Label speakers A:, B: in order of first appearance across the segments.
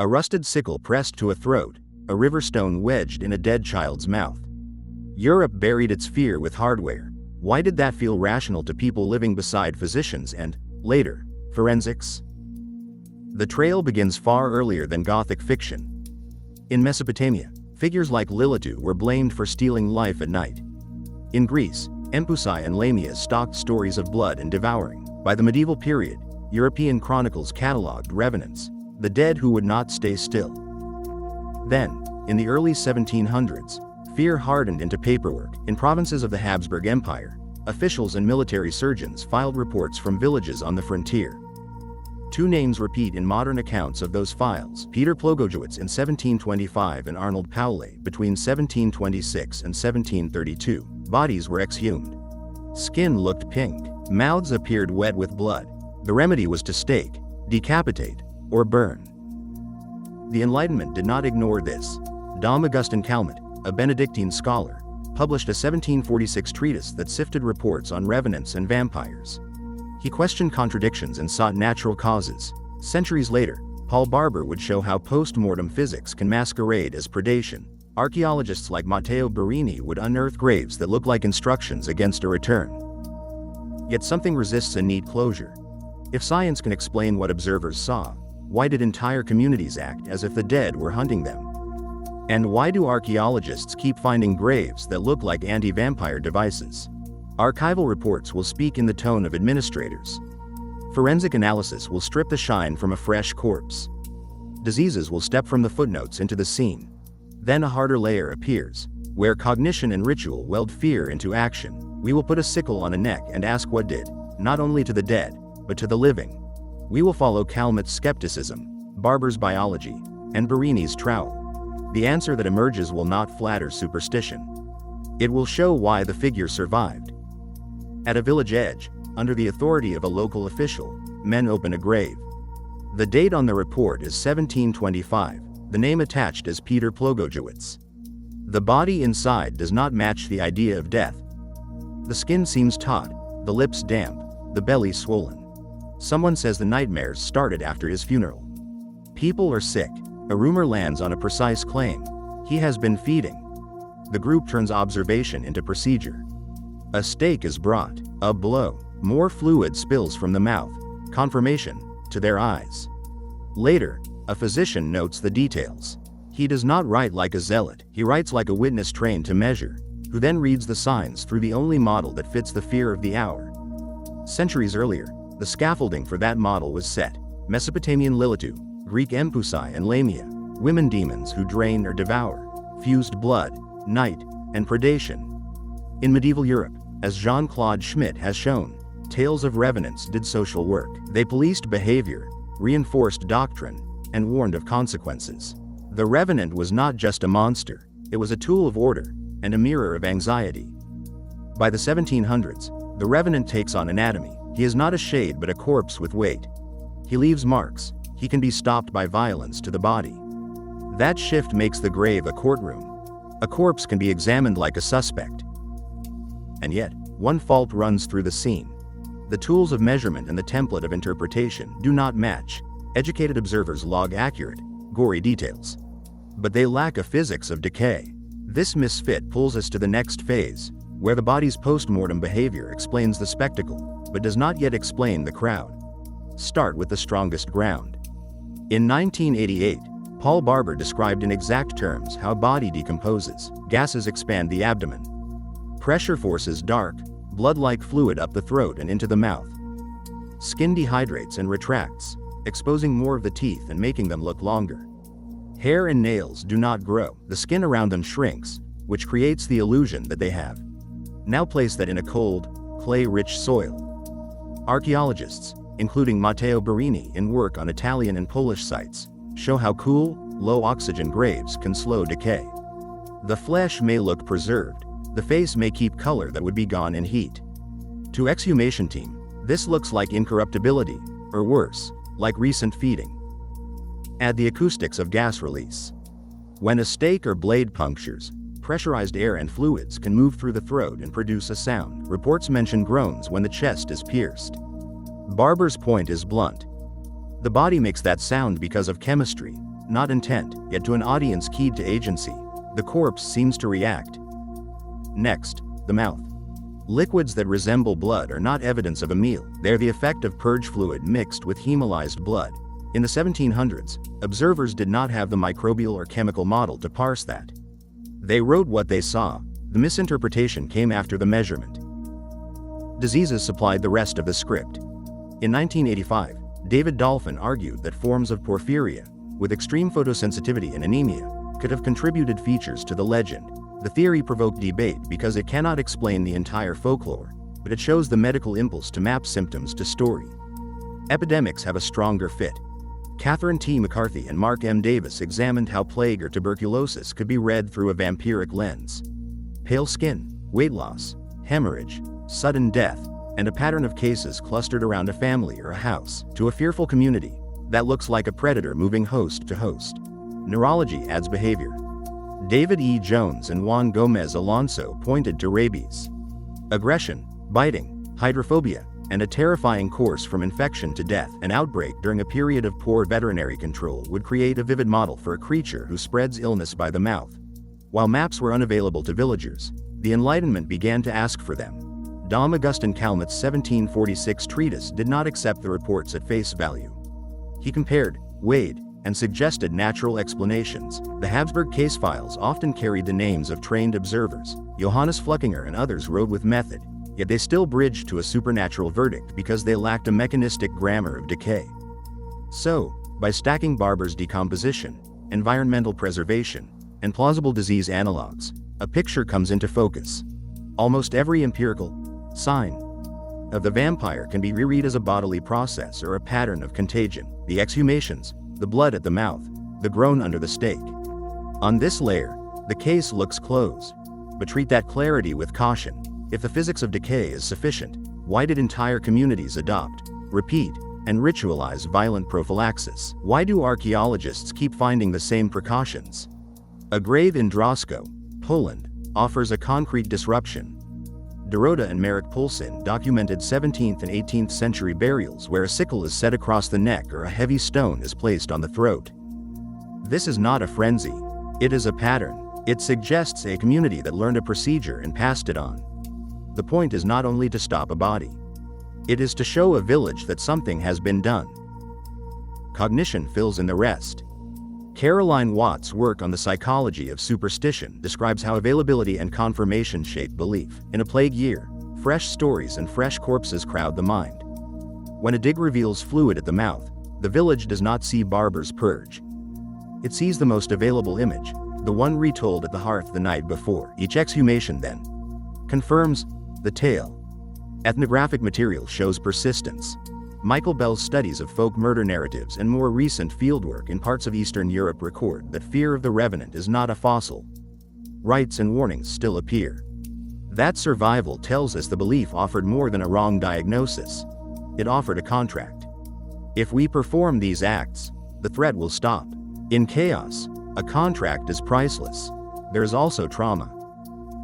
A: A rusted sickle pressed to a throat, a river stone wedged in a dead child's mouth. Europe buried its fear with hardware. Why did that feel rational to people living beside physicians and, later, forensics? The trail begins far earlier than Gothic fiction. In Mesopotamia, figures like Lilitu were blamed for stealing life at night. In Greece, Empusai and Lamia stalked stories of blood and devouring. By the medieval period, European chronicles catalogued revenants, the dead who would not stay still. Then, in the early 1700s, fear hardened into paperwork. In provinces of the Habsburg Empire, officials and military surgeons filed reports from villages on the frontier. Two names repeat in modern accounts of those files: Peter Plogojewicz in 1725 and Arnold Paulet between 1726 and 1732. Bodies were exhumed. Skin looked pink. Mouths appeared wet with blood. The remedy was to stake, decapitate, or burn. The Enlightenment did not ignore this. Dom Augustin Calmet, a Benedictine scholar, published a 1746 treatise that sifted reports on revenants and vampires. He questioned contradictions and sought natural causes. Centuries later, Paul Barber would show how post-mortem physics can masquerade as predation. Archaeologists like Matteo Barini would unearth graves that look like instructions against a return. Yet something resists a neat closure. If science can explain what observers saw, why did entire communities act as if the dead were hunting them? And why do archaeologists keep finding graves that look like anti-vampire devices? Archival reports will speak in the tone of administrators. Forensic analysis will strip the shine from a fresh corpse. Diseases will step from the footnotes into the scene. Then a harder layer appears, where cognition and ritual weld fear into action. We will put a sickle on a neck and ask what did, not only to the dead, but to the living. We will follow Calmet's skepticism, Barber's biology, and Barini's trowel. The answer that emerges will not flatter superstition. It will show why the figure survived. At a village edge, under the authority of a local official, men open a grave. The date on the report is 1725, the name attached as Peter Plogojewicz. The body inside does not match the idea of death. The skin seems taut, the lips damp, the belly swollen. Someone says the nightmares started after his funeral. People are sick. A rumor lands on a precise claim. He has been feeding. The group turns observation into procedure. A stake is brought. A blow. More fluid spills from the mouth. Confirmation, to their eyes. Later, a physician notes the details. He does not write like a zealot. He writes like a witness trained to measure, who then reads the signs through the only model that fits the fear of the hour. Centuries earlier, the scaffolding for that model was set. Mesopotamian Lilitu, Greek Empusai and Lamia, women demons who drain or devour, fused blood, night, and predation. In medieval Europe, as Jean-Claude Schmitt has shown, tales of revenants did social work. They policed behavior, reinforced doctrine, and warned of consequences. The revenant was not just a monster, it was a tool of order, and a mirror of anxiety. By the 1700s, the revenant takes on anatomy. He is not a shade but a corpse with weight. He leaves marks. He can be stopped by violence to the body. That shift makes the grave a courtroom. A corpse can be examined like a suspect. And yet, one fault runs through the scene. The tools of measurement and the template of interpretation do not match. Educated observers log accurate, gory details. But they lack a physics of decay. This misfit pulls us to the next phase, where the body's post-mortem behavior explains the spectacle, but does not yet explain the crowd. Start with the strongest ground. In 1988, Paul Barber described in exact terms how body decomposes. Gases expand the abdomen. Pressure forces dark, blood-like fluid up the throat and into the mouth. Skin dehydrates and retracts, exposing more of the teeth and making them look longer. Hair and nails do not grow. The skin around them shrinks, which creates the illusion that they have. Now place that in a cold, clay-rich soil. Archaeologists, including Matteo Barini in work on Italian and Polish sites, show how cool, low-oxygen graves can slow decay. The flesh may look preserved. The face may keep color that would be gone in heat. To exhumation team, this looks like incorruptibility, or worse, like recent feeding. Add the acoustics of gas release. When a stake or blade punctures, pressurized air and fluids can move through the throat and produce a sound. Reports mention groans when the chest is pierced. Barber's point is blunt. The body makes that sound because of chemistry. not intent, yet to an audience keyed to agency, the corpse seems to react. Next, the mouth. Liquids that resemble blood are not evidence of a meal, they're the effect of purge fluid mixed with hemolyzed blood. In the 1700s, observers did not have the microbial or chemical model to parse that. They wrote what they saw. The misinterpretation came after the measurement. Diseases supplied the rest of the script. In 1985, David Dolphin argued that forms of porphyria, with extreme photosensitivity and anemia, could have contributed features to the legend. The theory provoked debate because it cannot explain the entire folklore, but it shows the medical impulse to map symptoms to story. Epidemics have a stronger fit. Catherine T. McCarthy and Mark M. Davis examined how plague or tuberculosis could be read through a vampiric lens. Pale skin, weight loss, hemorrhage, sudden death, and a pattern of cases clustered around a family or a house, to a fearful community that looks like a predator moving host to host. Neurology adds behavior. David E. Jones and Juan Gomez Alonso pointed to rabies, aggression, biting, hydrophobia, and a terrifying course from infection to death. An outbreak during a period of poor veterinary control would create a vivid model for a creature who spreads illness by the mouth. While maps were unavailable to villagers, the Enlightenment began to ask for them. Dom Augustin Calmet's 1746 treatise did not accept the reports at face value. He compared, weighed, and suggested natural explanations. The Habsburg case files often carried the names of trained observers. Johannes Fluckinger and others wrote with method, yet they still bridged to a supernatural verdict because they lacked a mechanistic grammar of decay. So, by stacking Barber's decomposition, environmental preservation, and plausible disease analogs, a picture comes into focus. Almost every empirical sign of the vampire can be reread as a bodily process or a pattern of contagion. The exhumations, the blood at the mouth, the groan under the stake. On this layer, the case looks closed, but treat that clarity with caution. If the physics of decay is sufficient, why did entire communities adopt, repeat, and ritualize violent prophylaxis? Why do archaeologists keep finding the same precautions? A grave in Drosko, Poland, offers a concrete disruption. Dorota and Marek Poulsen documented 17th and 18th century burials where a sickle is set across the neck or a heavy stone is placed on the throat. This is not a frenzy. It is a pattern. It suggests a community that learned a procedure and passed it on. The point is not only to stop a body. It is to show a village that something has been done. Cognition fills in the rest. Caroline Watts' work on the psychology of superstition describes how availability and confirmation shape belief. In a plague year, fresh stories and fresh corpses crowd the mind. When a dig reveals fluid at the mouth, the village does not see Barber's purge. It sees the most available image, the one retold at the hearth the night before. Each exhumation then confirms the tale. Ethnographic material shows persistence. Michael Bell's studies of folk murder narratives and more recent fieldwork in parts of Eastern Europe record that fear of the revenant is not a fossil. Rites and warnings still appear. That survival tells us the belief offered more than a wrong diagnosis. It offered a contract. If we perform these acts, the threat will stop. In chaos, a contract is priceless. There is also trauma.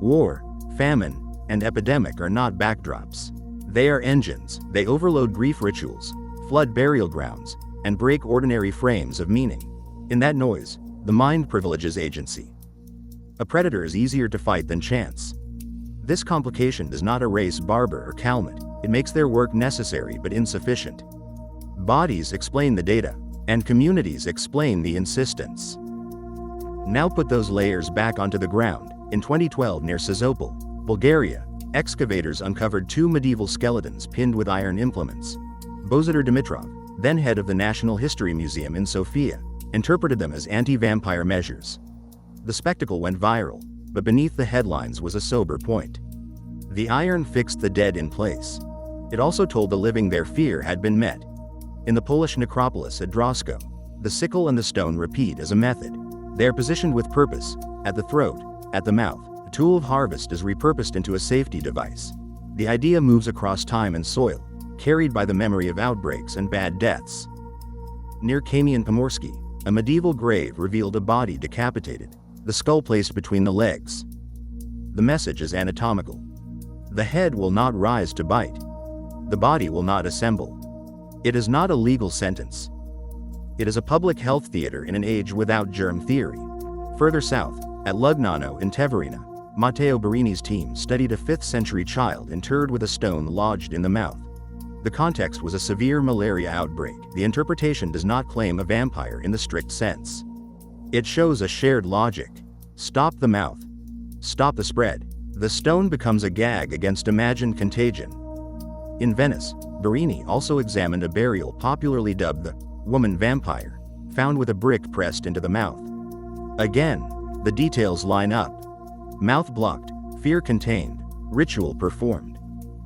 A: War, famine, and epidemic are not backdrops. They are engines. They overload grief rituals, flood burial grounds, and break ordinary frames of meaning. In that noise, the mind privileges agency. A predator is easier to fight than chance. This complication does not erase Barber or Calmet. It makes their work necessary but insufficient. Bodies explain the data, and communities explain the insistence. Now put those layers back onto the ground. In 2012 near Sozopol, Bulgaria, excavators uncovered two medieval skeletons pinned with iron implements. Bozidar Dimitrov, then head of the National History Museum in Sofia, interpreted them as anti-vampire measures. The spectacle went viral, but beneath the headlines was a sober point. The iron fixed the dead in place. It also told the living their fear had been met. In the Polish necropolis at Drosko, the sickle and the stone repeat as a method. They are positioned with purpose, at the throat, at the mouth. The tool of harvest is repurposed into a safety device. The idea moves across time and soil, carried by the memory of outbreaks and bad deaths. Near Kamień-Pomorsky, a medieval grave revealed a body decapitated, the skull placed between the legs. The message is anatomical. The head will not rise to bite. The body will not assemble. It is not a legal sentence. It is a public health theater in an age without germ theory. Further south, at Lugnano in Teverina, Matteo Barini's team studied a 5th century child interred with a stone lodged in the mouth. The context was a severe malaria outbreak. The interpretation does not claim a vampire in the strict sense. It shows a shared logic. Stop the mouth. Stop the spread. The stone becomes a gag against imagined contagion. In Venice, Barini also examined a burial popularly dubbed the woman vampire, found with a brick pressed into the mouth. Again, the details line up. Mouth blocked, fear contained, ritual performed.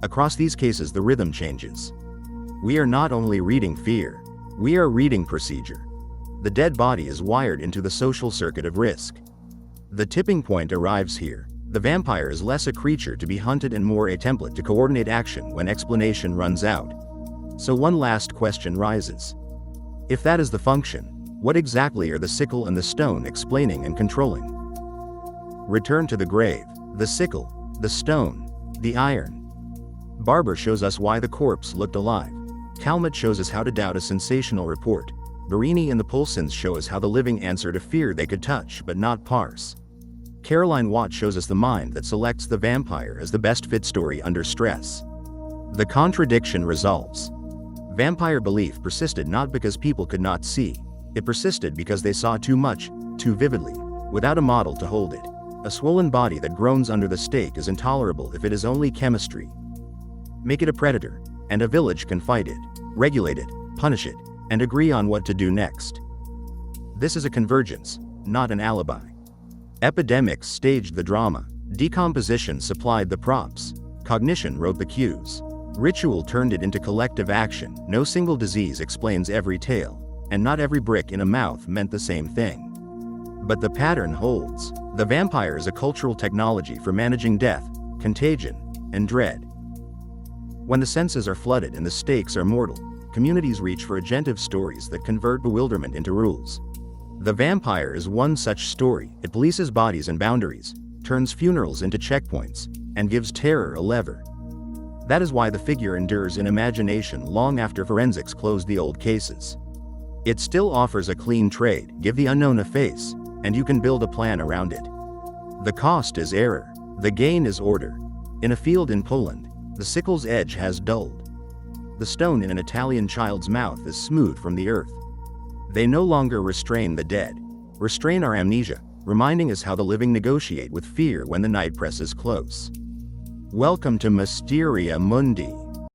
A: Across these cases the rhythm changes. We are not only reading fear, we are reading procedure. The dead body is wired into the social circuit of risk. The tipping point arrives here. The vampire is less a creature to be hunted and more a template to coordinate action when explanation runs out. So one last question rises. If that is the function, what exactly are the sickle and the stone explaining and controlling? Return to the grave, the sickle, the stone, the iron. Barber shows us why the corpse looked alive. Calmet shows us how to doubt a sensational report. Barini and the Poulsons show us how the living answer to fear they could touch but not parse. Caroline Watt shows us the mind that selects the vampire as the best fit story under stress. The contradiction resolves. Vampire belief persisted not because people could not see, it persisted because they saw too much, too vividly, without a model to hold it. A swollen body that groans under the stake is intolerable if it is only chemistry. Make it a predator, and a village can fight it, regulate it, punish it, and agree on what to do next. This is a convergence, not an alibi. Epidemics staged the drama, decomposition supplied the props, cognition wrote the cues. Ritual turned it into collective action. No single disease explains every tale, and not every brick in a mouth meant the same thing. But the pattern holds. The vampire is a cultural technology for managing death, contagion, and dread. When the senses are flooded and the stakes are mortal, communities reach for agentive stories that convert bewilderment into rules. The vampire is one such story. It polices bodies and boundaries, turns funerals into checkpoints, and gives terror a lever. That is why the figure endures in imagination long after forensics close the old cases. It still offers a clean trade. Give the unknown a face, and you can build a plan around it. The cost is error. The gain is order. In a field in Poland, the sickle's edge has dulled. The stone in an Italian child's mouth is smooth from the earth. They no longer restrain the dead, restrain our amnesia, reminding us how the living negotiate with fear when the night presses close. Welcome to Mysteria Mundi.